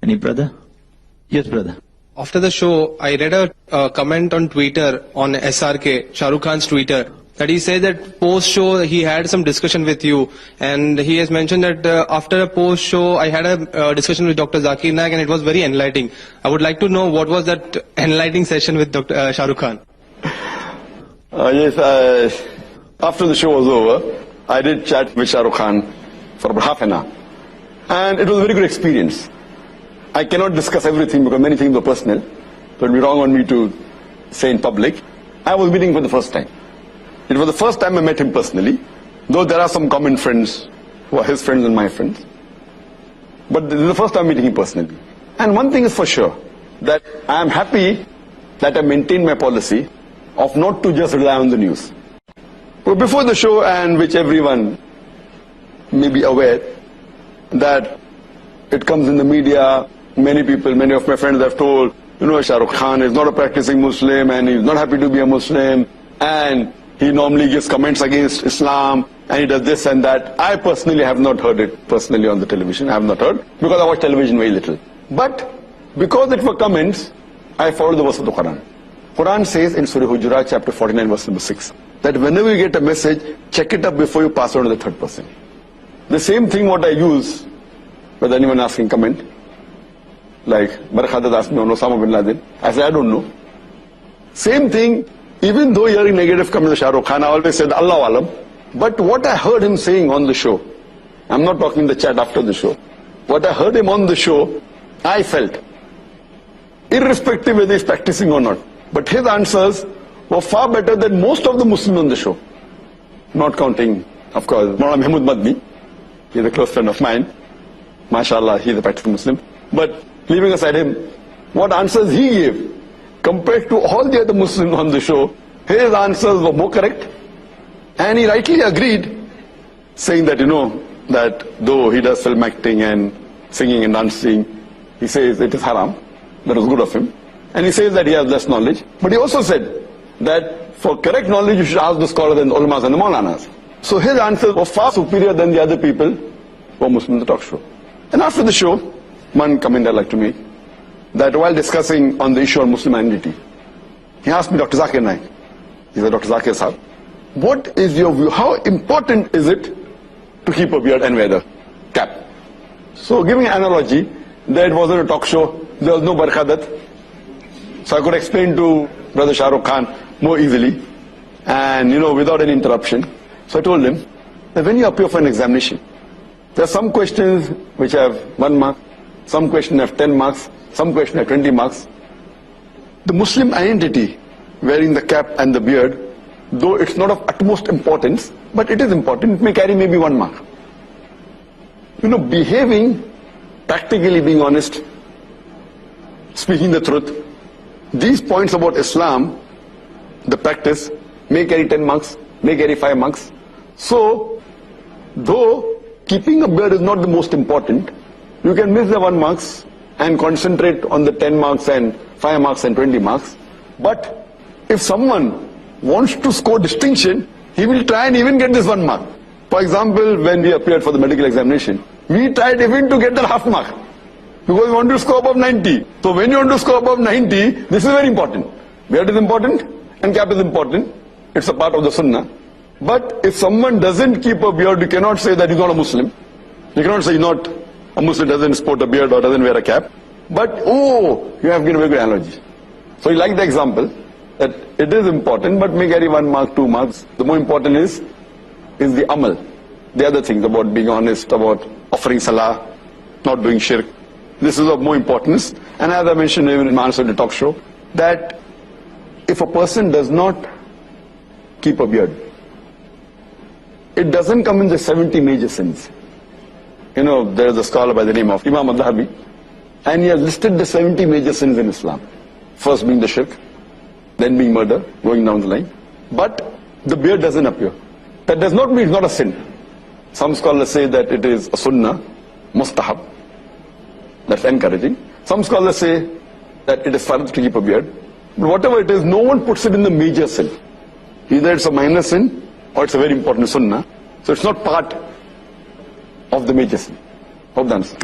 Any brother? Yes, brother. After the show, I read a comment on Twitter on SRK, Sharokhan's Twitter, that he said that post-show he had some discussion with you, and he has mentioned that after a post-show I had a discussion with Dr. Zakir Naik and it was very enlightening. I would like to know what was that enlightening session with Dr. Shahrukh. Yes, after the show was over, I did chat with Shahrukh for about half an hour, and it was a very good experience. I cannot discuss everything because many things were personal, so it would be wrong on me to say in public. I was meeting him for the first time. It was the first time I met him personally, though there are some common friends who are his friends and my friends. But this is the first time meeting him personally. And one thing is for sure, that I am happy that I maintained my policy of not to just rely on the news. But before the show, and which everyone may be aware, that it comes in the media, many people, many of my friends have told, Shahrukh Khan is not a practicing Muslim and he's not happy to be a Muslim, and he normally gives comments against Islam, and he does this and that. I personally have not heard it personally on the television. I have not heard, because I watch television very little. But because it were comments, I followed the verse of the Quran. Quran says in Surah Hujurat chapter 49 verse number 6, that whenever you get a message, check it up before you pass it on to the third person. The same thing what I use, whether anyone asking comment, like Barkhadat asked me on Osama bin Laden, I said I don't know. Same thing, even though hearing negative comments of Shahrukh Khan, I always said Allah Alam. But what I heard him saying on the show, I'm not talking the chat after the show, what I heard him on the show, I felt, irrespective whether he's practicing or not, but his answers were far better than most of the Muslims on the show. Not counting, of course, Maulana Mahmud Madni, he's a close friend of mine. MashaAllah, he's a practicing Muslim. But leaving aside him, what answers he gave, compared to all the other Muslims on the show, his answers were more correct. And he rightly agreed, saying that, that though he does film acting and singing and dancing, he says it is haram. That was good of him. And he says that he has less knowledge. But he also said that for correct knowledge, you should ask the scholars and the ulamas and the maulanas. So his answers were far superior than the other people who were Muslim in the talk show. And after the show, one comment I'd like to make, that while discussing on the issue of Muslim identity, he asked me, Dr. Zakir Naik, he said, Dr. Zakir Sahab, what is your view, how important is it to keep a beard and wear the cap? So giving an analogy, that it wasn't a talk show, there was no Barkhadat, so I could explain to Brother Shahrukh Khan more easily, and without any interruption. So I told him that when you appear for an examination, there are some questions which have 1 mark, some questions have 10 marks, some questions have 20 marks. The Muslim identity, wearing the cap and the beard, though it's not of utmost importance, but it is important, it may carry maybe 1 mark. Behaving, practically being honest, speaking the truth, these points about Islam, the practice, may carry 10 marks, may carry 5 marks. So, though keeping a beard is not the most important, you can miss the 1 marks and concentrate on the 10 marks and 5 marks and 20 marks. But if someone wants to score distinction, he will try and even get this 1 mark. For example, when we appeared for the medical examination, we tried even to get that half mark, because we want to score above 90. So when you want to score above 90, this is very important. Beard is important and cap is important. It's a part of the sunnah. But if someone doesn't keep a beard, you cannot say that he's not a Muslim. You cannot say he's not a Muslim, doesn't sport a beard or doesn't wear a cap. But, you have given a very good analogy. So you like the example, that it is important, but may carry 1 mark, 2 marks. The more important is the amal. The other things about being honest, about offering salah, not doing shirk. This is of more importance. And as I mentioned in my answer to the talk show, that if a person does not keep a beard, it doesn't come in the 70 major sins. There is a scholar by the name of Imam al-Dhahabi, and he has listed the 70 major sins in Islam. First being the shirk, then being murder, going down the line. But the beard doesn't appear. That does not mean it's not a sin. Some scholars say that it is a sunnah, mustahab, that's encouraging. Some scholars say that it is fard to keep a beard. But whatever it is, no one puts it in the major sin. Either it's a minor sin, or it's a very important sunnah. So it's not part of the major sin. Hope that answers.